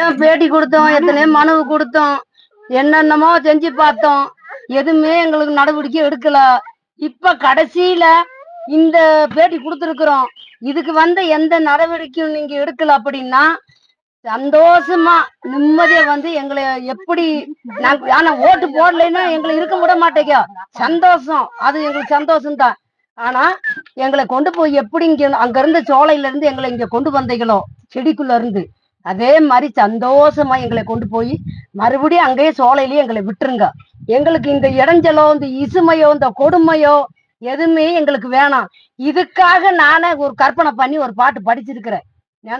எத்தனையோ பேட்டி கொடுத்தோம், எத்தனையோ மனு கொடுத்தோம், என்னென்னமோ செஞ்சு பார்த்தோம். எதுவுமே எங்களுக்கு நடவடிக்கை எடுக்கல. இப்ப கடைசியில இந்த பேட்டி கொடுத்துருக்குறோம். இதுக்கு வந்து எந்த நடவடிக்கையும் நீங்க எடுக்கல அப்படின்னா சந்தோஷமா நிம்மதியா வந்து எங்களை எப்படி ஆனா ஓட்டு போடலைன்னா எங்களை இருக்க விட மாட்டேங்க. சந்தோஷம், அது எங்களுக்கு சந்தோஷம் தான். ஆனா எங்களை கொண்டு போய் எப்படி இங்க அங்க இருந்து சோலையில இருந்து எங்களை இங்க கொண்டு வந்தீங்களோ செடிக்குள்ள இருந்து, அதே மாதிரி சந்தோஷமா எங்களை கொண்டு போய் மறுபடியும் அங்கேயே சோலையிலேயே எங்களை விட்டுருங்க. எங்களுக்கு இந்த இடைஞ்சலோ இந்த இசுமையோ இந்த கொடுமையோ எதுவுமே எங்களுக்கு வேணாம். இதுக்காக நானே ஒரு கற்பனை பண்ணி ஒரு பாட்டு படிச்சிருக்கிறேன்,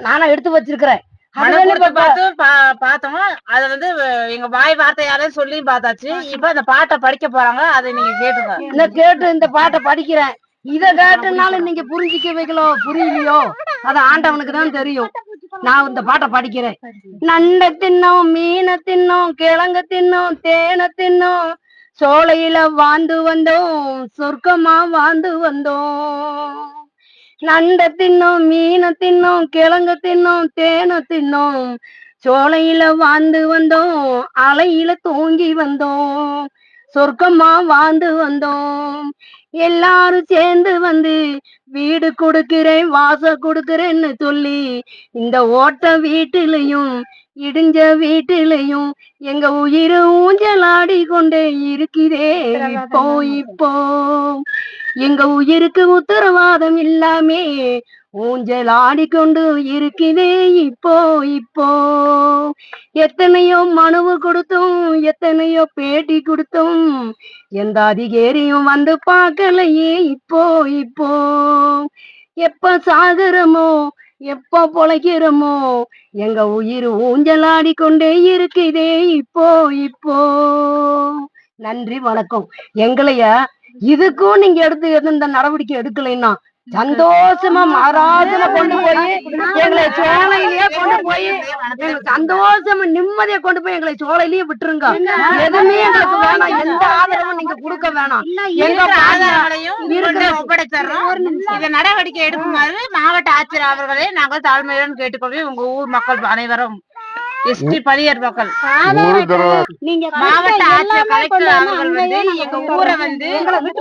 நானே எடுத்து வச்சிருக்கிறேன். பார்த்தோம். அத வந்து எங்க வாய் வார்த்தையாலே சொல்லி பார்த்தாச்சு. இப்ப அந்த பாட்டை படிக்க போறாங்க, அதை நீங்க கேட்டுங்க. கேட்டு இந்த பாட்டை படிக்கிறேன். இத கேட்டனால நீங்க புரிஞ்சுக்கவைகளோ புரியலையோ அது ஆண்டவனுக்கு தான் தெரியும். நான் இந்த பாட்டை படிக்கிறேன். நண்டை தின்னோம், மீனை தின்னோம், கிழங்க தின்னோம், தேனை தின்னோம், சோலையில வாழ்ந்து வந்தோம், சொர்க்கமா வாழ்ந்து வந்தோம். நண்டை தின்னோம், மீனை தின்னோம், கிழங்க தின்னோம், தேனை தின்னோம், சோலையில வாழ்ந்து வந்தோம், அலையில தூங்கி வந்தோம், சொர்க்கமா வாழ்ந்து வந்தோம். எல்லாரும் சேர்ந்து வந்து வீடு கொடுக்கிறேன், வாசல் கொடுக்கிறேன்னு சொல்லி இந்த ஓட்ட வீட்டிலையும் இடிஞ்ச வீட்டிலையும் எங்க உயிர் ஊஞ்சலாடி கொண்டே இருக்கிறே. இப்போ இப்போ எங்க உயிருக்கு உத்தரவாதம் இல்லாமே ஊஞ்சல் ஆடிக்கொண்டு இருக்குதே. இப்போ இப்போ எத்தனையோ மனுவு கொடுத்தோம், எத்தனையோ பேட்டி கொடுத்தோம், எந்த அதிகாரியும் வந்து பார்க்கலையே. இப்போ இப்போ எப்ப சாகுறமோ எப்ப பொழைக்கிறோமோ எங்க உயிர் ஊஞ்சலாடி கொண்டே இருக்குதே. இப்போ இப்போ நன்றி, வணக்கம். எங்களைய இதுக்கும் நீங்க எடுத்து இந்த நடவடிக்கை எடுக்கலைன்னா சந்தோஷமா மகாராஜன கொண்டு போய் எங்களை சோலையிலேயே கொண்டு போய் சந்தோஷமா நிம்மதியா கொண்டு போய் எங்களை சோலையிலேயே விட்டுருங்க. எதுவுமே எங்களுக்கு வேணாம், எந்த ஆதரவும் நீங்க கொடுக்க வேணாம். எங்க ஆதரவுகளையும் ஒப்படைச்சிடறோம். இத நடவடிக்கை எடுக்குமாறு மாவட்ட ஆட்சியர் அவர்களே நாங்கள் தாழ்மையுடன் கேட்டுக்கொள்வோம். உங்க ஊர் மக்கள் அனைவரும் எஸ்டி பதியர் மக்கள் மாவட்ட ஆட்சியர் கலெக்டர் அவர்கள் வந்து எங்க ஊரை வந்து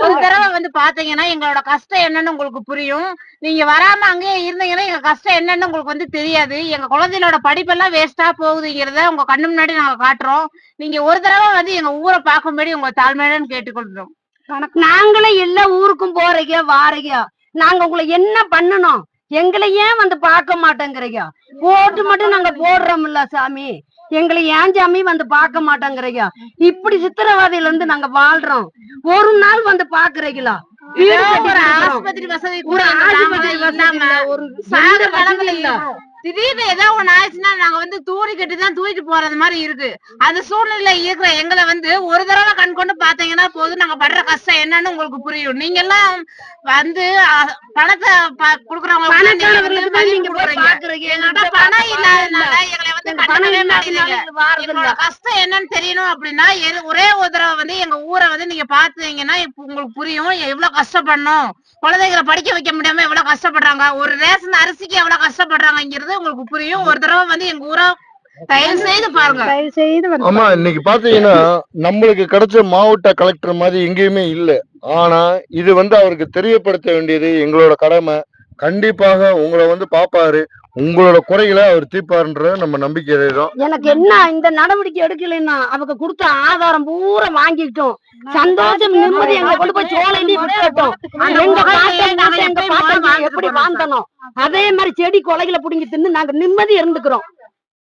ஒரு தடவை வந்து பாத்தீங்கன்னா எங்களோட கஷ்டம் என்னன்னு உங்களுக்கு புரியும். நீங்க வராம அங்கேயே இருந்தீங்கன்னா எங்க கஷ்டம் என்னன்னு உங்களுக்கு வந்து தெரியாது. எங்க குழந்தைகளோட படிப்பெல்லாம் வேஸ்டா போகுதுங்கிறத உங்க கண்ணு முன்னாடி நாங்க காட்டுறோம். நீங்க ஒரு தடவை வந்து எங்க ஊரை பார்க்கும்படி உங்க தாழ்மையுடன் கேட்டுக்கொள்றோம். நாங்களே எல்லா ஊருக்கும் போறீங்க வாரீங்க, நாங்க உங்களை என்ன பண்ணணும்? எங்களை ஏன் வந்து பார்க்க மாட்டேங்கிறீங்க? ஓட்டு மட்டும் நாங்க போடுறோம்ல சாமி, எங்களை ஏன் சாமி வந்து பார்க்க மாட்டேங்கிறீங்க? இப்படி சித்திரவாதியில இருந்து நாங்க வாழ்றோம், ஒரு நாள் வந்து பாக்குறீங்களா? ஆஸ்பத்திரி வசதி கூட ஒரு இல்ல. திடீர்னு ஏதோ ஒண்ணு ஆயிடுச்சுன்னா நாங்க வந்து தூரி கட்டிதான் தூக்கிட்டு போறது மாதிரி இருக்கு. அந்த சூழ்நிலை இருக்கிற எங்களை வந்து ஒரு தடவை கண் கொண்டு பாத்தீங்கன்னா போதும், நாங்க படுற கஷ்டம் என்னன்னு உங்களுக்கு புரியும். நீங்க எல்லாம் வந்து பணத்தை குடுக்குறவங்க பணம் இல்லாதனால எங்களை வந்து கட்டவே மாட்டேங்கிறீங்க. எங்களோட கஷ்டம் என்னன்னு தெரியணும் அப்படின்னா ஒரே ஒரு தடவை வந்து எங்க ஊரை வந்து நீங்க பாத்தீங்கன்னா உங்களுக்கு புரியும் எவ்வளவு கஷ்டப்படணும். குழந்தைகளை படிக்க வைக்க முடியாம எவ்வளவு கஷ்டப்படுறாங்க, ஒரு ரேஷன் அரிசிக்கு எவ்வளவு கஷ்டப்படுறாங்கிறது உங்களுக்கு புரியும். ஒரு தடவை வந்து எங்க ஊரை தயவு செய்து பாருங்க. ஆமா, இன்னைக்கு பாத்தீங்கன்னா நம்மளுக்கு கிடைச்ச மாவட்ட கலெக்டர் மாதிரி எங்கேயுமே இல்ல. ஆனா இது வந்து அவருக்கு தெரியப்படுத்த வேண்டியது எங்களோட கடமை. கண்டிப்பாக உங்களை வந்து பாப்பாரு, உங்களோட குறைகளை அவர் தீர்ப்பாருன்ற நம்ம நம்பிக்கை இருக்கும். எனக்கு என்ன இந்த நடவடிக்கை எடுக்கலைன்னா அவங்க கொடுத்த ஆதாரம் பூரா வாங்கிட்டோம். சந்தோஷம் நிம்மதி எங்களை கொண்டு போய் சோலையிலேயே விட்டுட்டோம். எப்படி வாழ்ந்தனோ அதே மாதிரி செடி கொலைகளை புடிங்கி தின்னு நாங்க நிம்மதி இருந்துக்கிறோம்.